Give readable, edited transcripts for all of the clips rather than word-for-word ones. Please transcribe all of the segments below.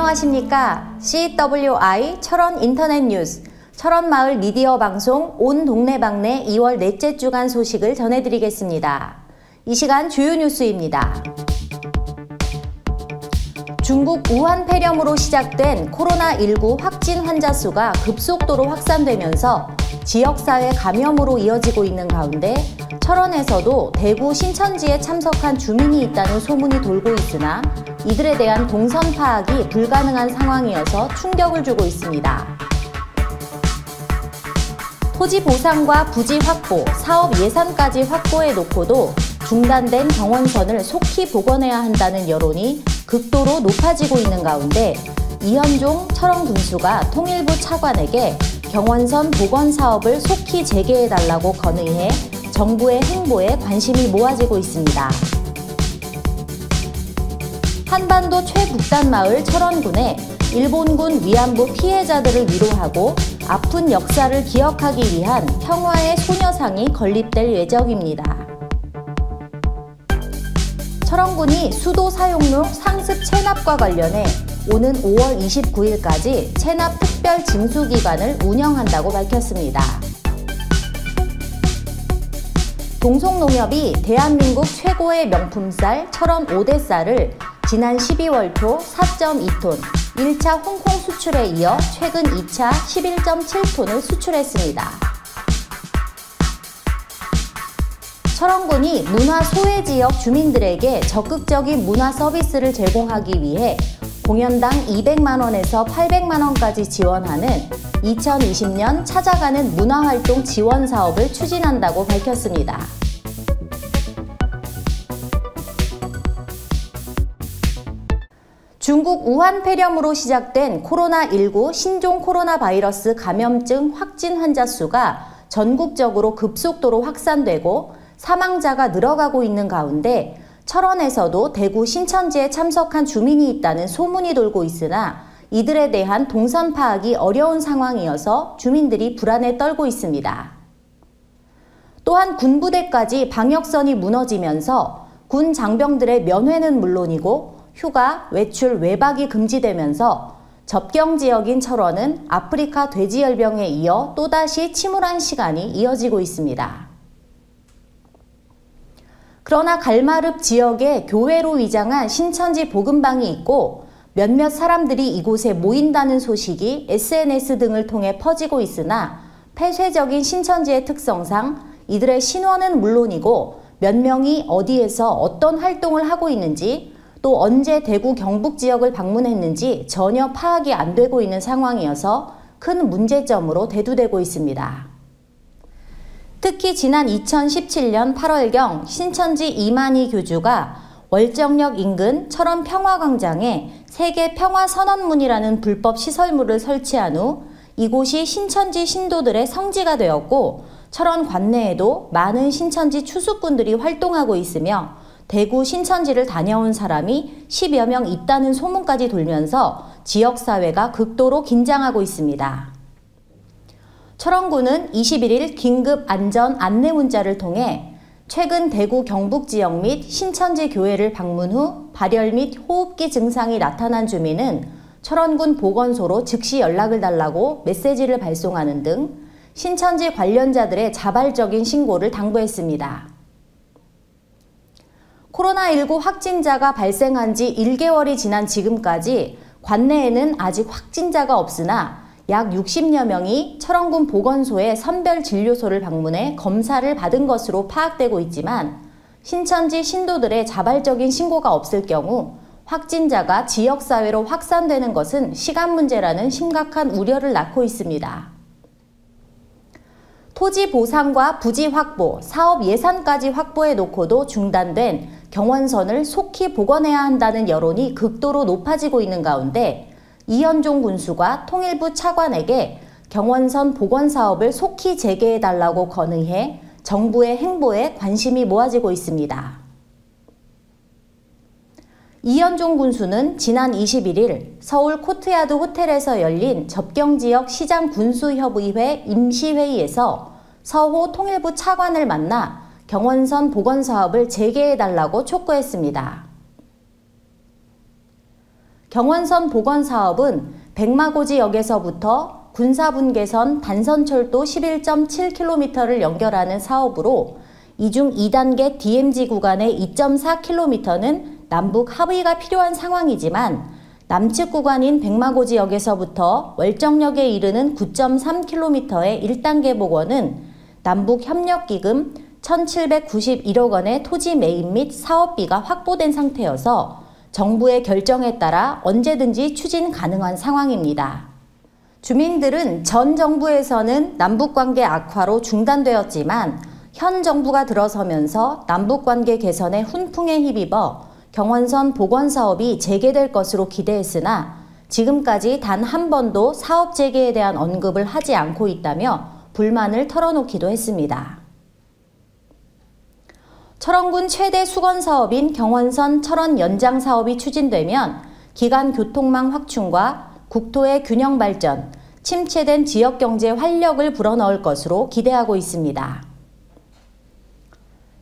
안녕하십니까. CWI 철원 인터넷 뉴스, 철원마을 미디어 방송 온 동네방네 2월 넷째 주간 소식을 전해드리겠습니다. 이 시간 주요 뉴스입니다. 중국 우한 폐렴으로 시작된 코로나19 확진 환자 수가 급속도로 확산되면서 지역사회 감염으로 이어지고 있는 가운데 철원에서도 대구 신천지에 참석한 주민이 있다는 소문이 돌고 있으나 이들에 대한 동선 파악이 불가능한 상황이어서 충격을 주고 있습니다. 토지 보상과 부지 확보, 사업 예산까지 확보해 놓고도 중단된 경원선을 속히 복원해야 한다는 여론이 극도로 높아지고 있는 가운데 이현종 철원 군수가 통일부 차관에게 경원선 복원 사업을 속히 재개해달라고 건의해 정부의 행보에 관심이 모아지고 있습니다. 한반도 최북단 마을 철원군에 일본군 위안부 피해자들을 위로하고 아픈 역사를 기억하기 위한 평화의 소녀상이 건립될 예정입니다. 철원군이 수도 사용료 상습 체납과 관련해 오는 5월 29일까지 체납 특별 징수기간을 운영한다고 밝혔습니다. 동송농협이 대한민국 최고의 명품쌀 철원 5대 쌀을 지난 12월 초 4.2톤 1차 홍콩 수출에 이어 최근 2차 11.7톤을 수출했습니다. 철원군이 문화 소외 지역 주민들에게 적극적인 문화 서비스를 제공하기 위해 공연당 200만 원에서 800만 원까지 지원하는 2020년 찾아가는 문화활동 지원 사업을 추진한다고 밝혔습니다. 중국 우한 폐렴으로 시작된 코로나19 신종 코로나 바이러스 감염증 확진 환자 수가 전국적으로 급속도로 확산되고 사망자가 늘어가고 있는 가운데 철원에서도 대구 신천지에 참석한 주민이 있다는 소문이 돌고 있으나 이들에 대한 동선 파악이 어려운 상황이어서 주민들이 불안에 떨고 있습니다. 또한 군부대까지 방역선이 무너지면서 군 장병들의 면회는 물론이고 휴가, 외출, 외박이 금지되면서 접경 지역인 철원은 아프리카 돼지열병에 이어 또다시 침울한 시간이 이어지고 있습니다. 그러나 갈마릅 지역에 교회로 위장한 신천지 복음방이 있고 몇몇 사람들이 이곳에 모인다는 소식이 SNS 등을 통해 퍼지고 있으나 폐쇄적인 신천지의 특성상 이들의 신원은 물론이고 몇 명이 어디에서 어떤 활동을 하고 있는지 또 언제 대구 경북 지역을 방문했는지 전혀 파악이 안 되고 있는 상황이어서 큰 문제점으로 대두되고 있습니다. 특히 지난 2017년 8월경 신천지 이만희 교주가 월정역 인근 철원 평화광장에 세계 평화선언문이라는 불법 시설물을 설치한 후 이곳이 신천지 신도들의 성지가 되었고 철원 관내에도 많은 신천지 추수꾼들이 활동하고 있으며 대구 신천지를 다녀온 사람이 10여 명 있다는 소문까지 돌면서 지역사회가 극도로 긴장하고 있습니다. 철원군은 21일 긴급 안전 안내 문자를 통해 최근 대구 경북 지역 및 신천지 교회를 방문 후 발열 및 호흡기 증상이 나타난 주민은 철원군 보건소로 즉시 연락을 달라고 메시지를 발송하는 등 신천지 관련자들의 자발적인 신고를 당부했습니다. 코로나19 확진자가 발생한 지 1개월이 지난 지금까지 관내에는 아직 확진자가 없으나 약 60여 명이 철원군 보건소의 선별진료소를 방문해 검사를 받은 것으로 파악되고 있지만 신천지 신도들의 자발적인 신고가 없을 경우 확진자가 지역사회로 확산되는 것은 시간 문제라는 심각한 우려를 낳고 있습니다. 토지 보상과 부지 확보, 사업 예산까지 확보해 놓고도 중단된 경원선을 속히 복원해야 한다는 여론이 극도로 높아지고 있는 가운데 이현종 군수가 통일부 차관에게 경원선 복원 사업을 속히 재개해달라고 건의해 정부의 행보에 관심이 모아지고 있습니다. 이현종 군수는 지난 21일 서울 코트야드 호텔에서 열린 접경지역 시장군수협의회 임시회의에서 서호 통일부 차관을 만나 경원선 복원 사업을 재개해달라고 촉구했습니다. 경원선 복원사업은 백마고지역에서부터 군사분계선 단선철도 11.7km를 연결하는 사업으로 이 중 2단계 DMZ 구간의 2.4km는 남북 합의가 필요한 상황이지만 남측 구간인 백마고지역에서부터 월정역에 이르는 9.3km의 1단계 복원은 남북협력기금 1,791억 원의 토지 매입 및 사업비가 확보된 상태여서 정부의 결정에 따라 언제든지 추진 가능한 상황입니다. 주민들은 전 정부에서는 남북관계 악화로 중단되었지만 현 정부가 들어서면서 남북관계 개선의 훈풍에 힘입어 경원선 복원사업이 재개될 것으로 기대했으나 지금까지 단 한 번도 사업 재개에 대한 언급을 하지 않고 있다며 불만을 털어놓기도 했습니다. 철원군 최대 수건사업인 경원선 철원 연장 사업이 추진되면 기간 교통망 확충과 국토의 균형 발전, 침체된 지역경제 활력을 불어넣을 것으로 기대하고 있습니다.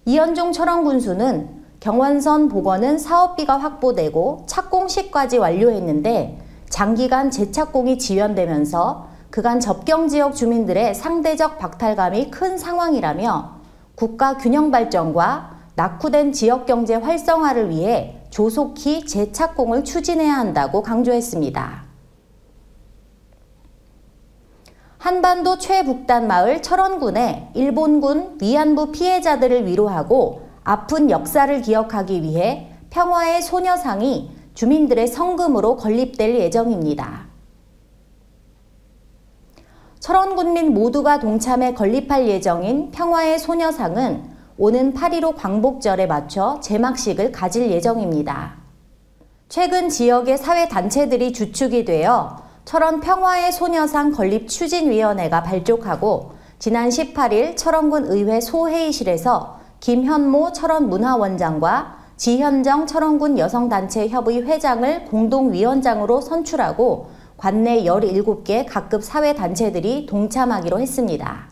이현종 철원군수는 경원선 복원은 사업비가 확보되고 착공식까지 완료했는데 장기간 재착공이 지연되면서 그간 접경지역 주민들의 상대적 박탈감이 큰 상황이라며 국가 균형 발전과 낙후된 지역경제 활성화를 위해 조속히 재착공을 추진해야 한다고 강조했습니다. 한반도 최북단 마을 철원군에 일본군 위안부 피해자들을 위로하고 아픈 역사를 기억하기 위해 평화의 소녀상이 주민들의 성금으로 건립될 예정입니다. 철원군민 모두가 동참해 건립할 예정인 평화의 소녀상은 오는 8.15 광복절에 맞춰 제막식을 가질 예정입니다. 최근 지역의 사회단체들이 주축이 되어 철원 평화의 소녀상 건립 추진위원회가 발족하고 지난 18일 철원군 의회 소회의실에서 김현모 철원문화원장과 지현정 철원군 여성단체협의 회장을 공동위원장으로 선출하고 관내 17개 각급 사회단체들이 동참하기로 했습니다.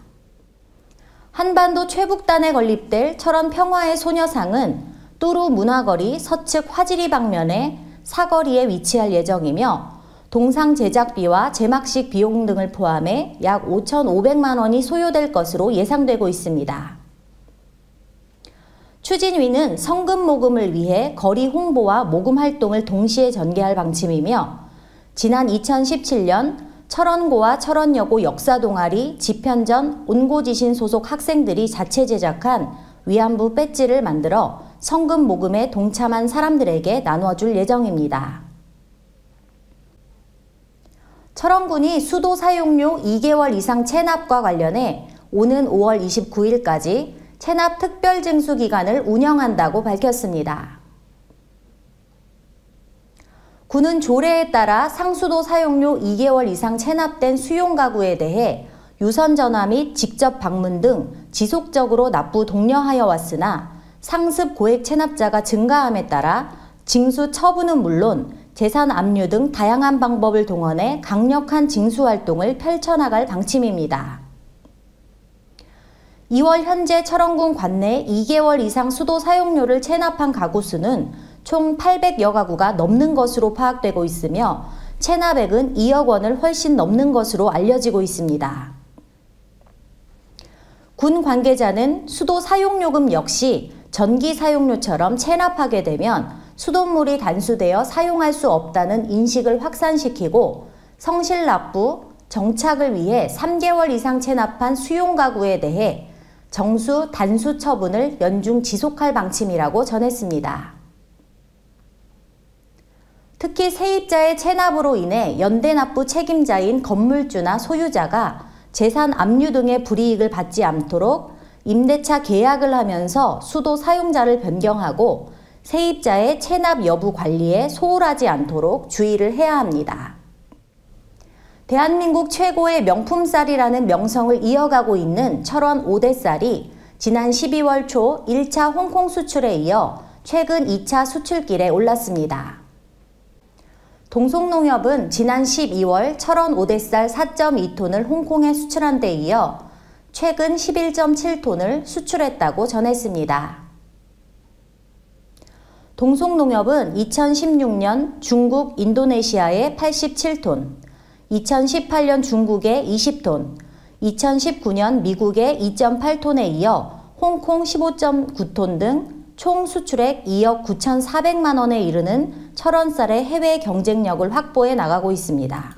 한반도 최북단에 건립될 철원 평화의 소녀상은 뚜루 문화거리 서측 화지리 방면에 사거리에 위치할 예정이며 동상 제작비와 제막식 비용 등을 포함해 약 5,500만 원이 소요될 것으로 예상되고 있습니다. 추진위는 성금 모금을 위해 거리 홍보와 모금 활동을 동시에 전개할 방침이며 지난 2017년 철원고와 철원여고 역사동아리, 지편전, 온고지신 소속 학생들이 자체 제작한 위안부 배지를 만들어 성금 모금에 동참한 사람들에게 나눠줄 예정입니다. 철원군이 수도 사용료 2개월 이상 체납과 관련해 오는 5월 29일까지 체납 특별징수 기간을 운영한다고 밝혔습니다. 군은 조례에 따라 상수도 사용료 2개월 이상 체납된 수용가구에 대해 유선전화 및 직접 방문 등 지속적으로 납부 독려하여 왔으나 상습 고액 체납자가 증가함에 따라 징수 처분은 물론 재산 압류 등 다양한 방법을 동원해 강력한 징수 활동을 펼쳐나갈 방침입니다. 2월 현재 철원군 관내 2개월 이상 수도 사용료를 체납한 가구 수는 총 800여 가구가 넘는 것으로 파악되고 있으며 체납액은 2억 원을 훨씬 넘는 것으로 알려지고 있습니다. 군 관계자는 수도 사용요금 역시 전기 사용료처럼 체납하게 되면 수돗물이 단수되어 사용할 수 없다는 인식을 확산시키고 성실 납부, 정착을 위해 3개월 이상 체납한 수용가구에 대해 정수, 단수 처분을 연중 지속할 방침이라고 전했습니다. 특히 세입자의 체납으로 인해 연대납부 책임자인 건물주나 소유자가 재산 압류 등의 불이익을 받지 않도록 임대차 계약을 하면서 수도 사용자를 변경하고 세입자의 체납 여부 관리에 소홀하지 않도록 주의를 해야 합니다. 대한민국 최고의 명품쌀이라는 명성을 이어가고 있는 철원 5대 쌀이 지난 12월 초 1차 홍콩 수출에 이어 최근 2차 수출길에 올랐습니다. 동속농협은 지난 12월 철원 5대 쌀 4.2톤을 홍콩에 수출한 데 이어 최근 11.7톤을 수출했다고 전했습니다. 동송농협은 2016년 중국, 인도네시아에 87톤, 2018년 중국에 20톤, 2019년 미국에 2.8톤에 이어 홍콩 15.9톤 등 총 수출액 2억 9,400만 원에 이르는 철원쌀의 해외 경쟁력을 확보해 나가고 있습니다.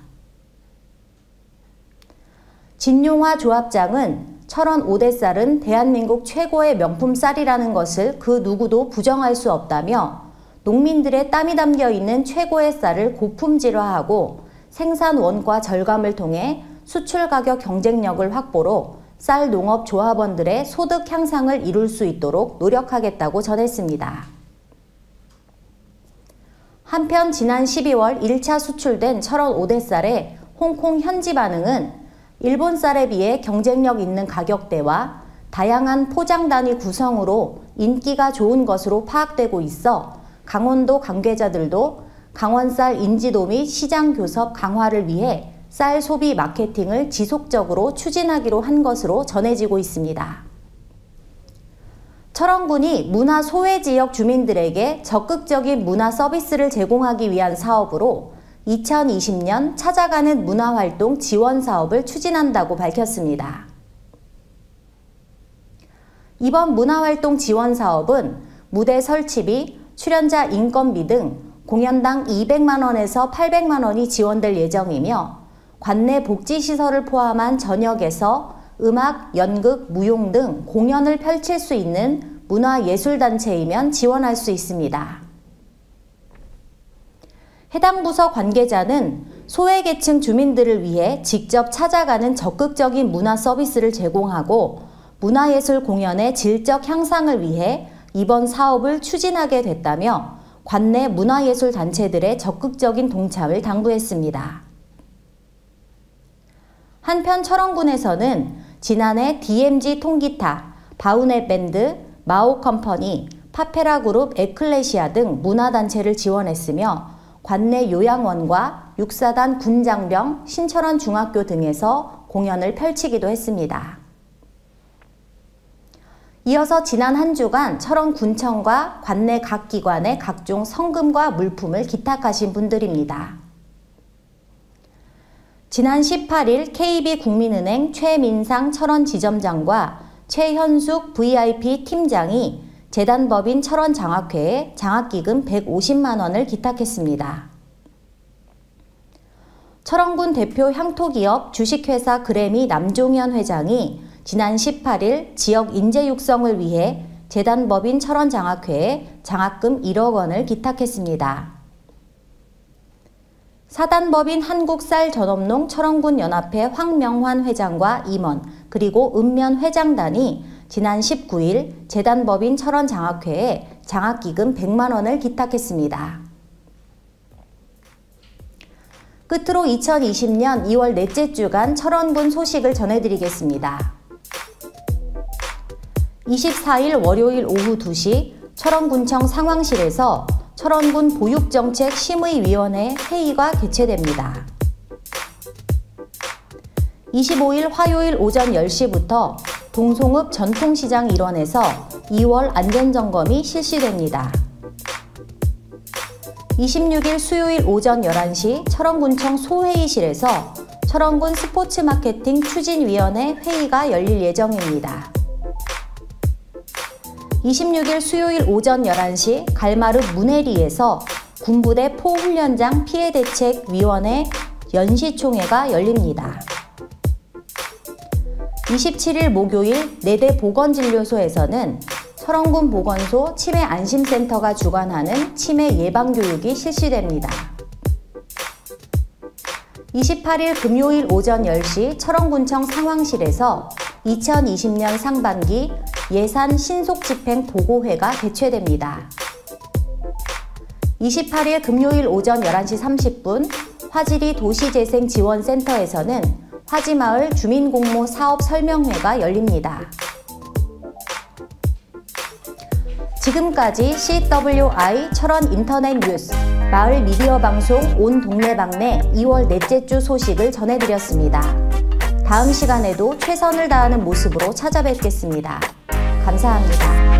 진용화 조합장은 철원 오대쌀은 대한민국 최고의 명품 쌀이라는 것을 그 누구도 부정할 수 없다며 농민들의 땀이 담겨 있는 최고의 쌀을 고품질화하고 생산 원가 절감을 통해 수출 가격 경쟁력을 확보로 쌀 농업 조합원들의 소득 향상을 이룰 수 있도록 노력하겠다고 전했습니다. 한편 지난 12월 1차 수출된 철원 오대쌀의 홍콩 현지 반응은 일본 쌀에 비해 경쟁력 있는 가격대와 다양한 포장 단위 구성으로 인기가 좋은 것으로 파악되고 있어 강원도 관계자들도 강원쌀 인지도 및 시장 교섭 강화를 위해 쌀 소비 마케팅을 지속적으로 추진하기로 한 것으로 전해지고 있습니다. 철원군이 문화 소외 지역 주민들에게 적극적인 문화 서비스를 제공하기 위한 사업으로 2020년 찾아가는 문화활동 지원 사업을 추진한다고 밝혔습니다. 이번 문화활동 지원 사업은 무대 설치비, 출연자 인건비 등 공연당 200만 원에서 800만 원이 지원될 예정이며 관내 복지시설을 포함한 전역에서 음악, 연극, 무용 등 공연을 펼칠 수 있는 문화예술단체이면 지원할 수 있습니다. 해당 부서 관계자는 소외계층 주민들을 위해 직접 찾아가는 적극적인 문화 서비스를 제공하고 문화예술 공연의 질적 향상을 위해 이번 사업을 추진하게 됐다며 관내 문화예술 단체들의 적극적인 동참을 당부했습니다. 한편 철원군에서는 지난해 DMG 통기타, 바우넷 밴드, 마오 컴퍼니, 파페라 그룹 에클레시아 등 문화단체를 지원했으며 관내 요양원과 육사단 군장병, 신철원 중학교 등에서 공연을 펼치기도 했습니다. 이어서 지난 한 주간 철원군청과 관내 각 기관에 각종 성금과 물품을 기탁하신 분들입니다. 지난 18일 KB국민은행 최민상 철원지점장과 최현숙 VIP 팀장이 재단법인 철원장학회에 장학기금 150만 원을 기탁했습니다. 철원군 대표 향토기업 주식회사 그래미 남종현 회장이 지난 18일 지역 인재 육성을 위해 재단법인 철원장학회에 장학금 1억 원을 기탁했습니다. 사단법인 한국쌀전업농 철원군 연합회 황명환 회장과 임원 그리고 읍면 회장단이 지난 19일 재단법인 철원장학회에 장학기금 100만 원을 기탁했습니다. 끝으로 2020년 2월 넷째 주간 철원군 소식을 전해드리겠습니다. 24일 월요일 오후 2시 철원군청 상황실에서 철원군 보육정책 심의위원회 회의가 개최됩니다. 25일 화요일 오전 10시부터 동송읍 전통시장 일원에서 2월 안전점검이 실시됩니다. 26일 수요일 오전 11시 철원군청 소회의실에서 철원군 스포츠마케팅 추진위원회 회의가 열릴 예정입니다. 26일 수요일 오전 11시 갈마읍 문해리에서 군부대 포훈련장 피해대책위원회 연시총회가 열립니다. 27일 목요일 내대 보건진료소에서는 철원군 보건소 치매안심센터가 주관하는 치매 예방교육이 실시됩니다. 28일 금요일 오전 10시 철원군청 상황실에서 2020년 상반기 예산 신속집행 보고회가 개최됩니다. 28일 금요일 오전 11시 30분 화지리 도시재생지원센터에서는 화지마을 주민공모 사업 설명회가 열립니다. 지금까지 CWI 철원 인터넷 뉴스 마을 미디어 방송 온 동네방네 2월 넷째 주 소식을 전해드렸습니다. 다음 시간에도 최선을 다하는 모습으로 찾아뵙겠습니다. 감사합니다.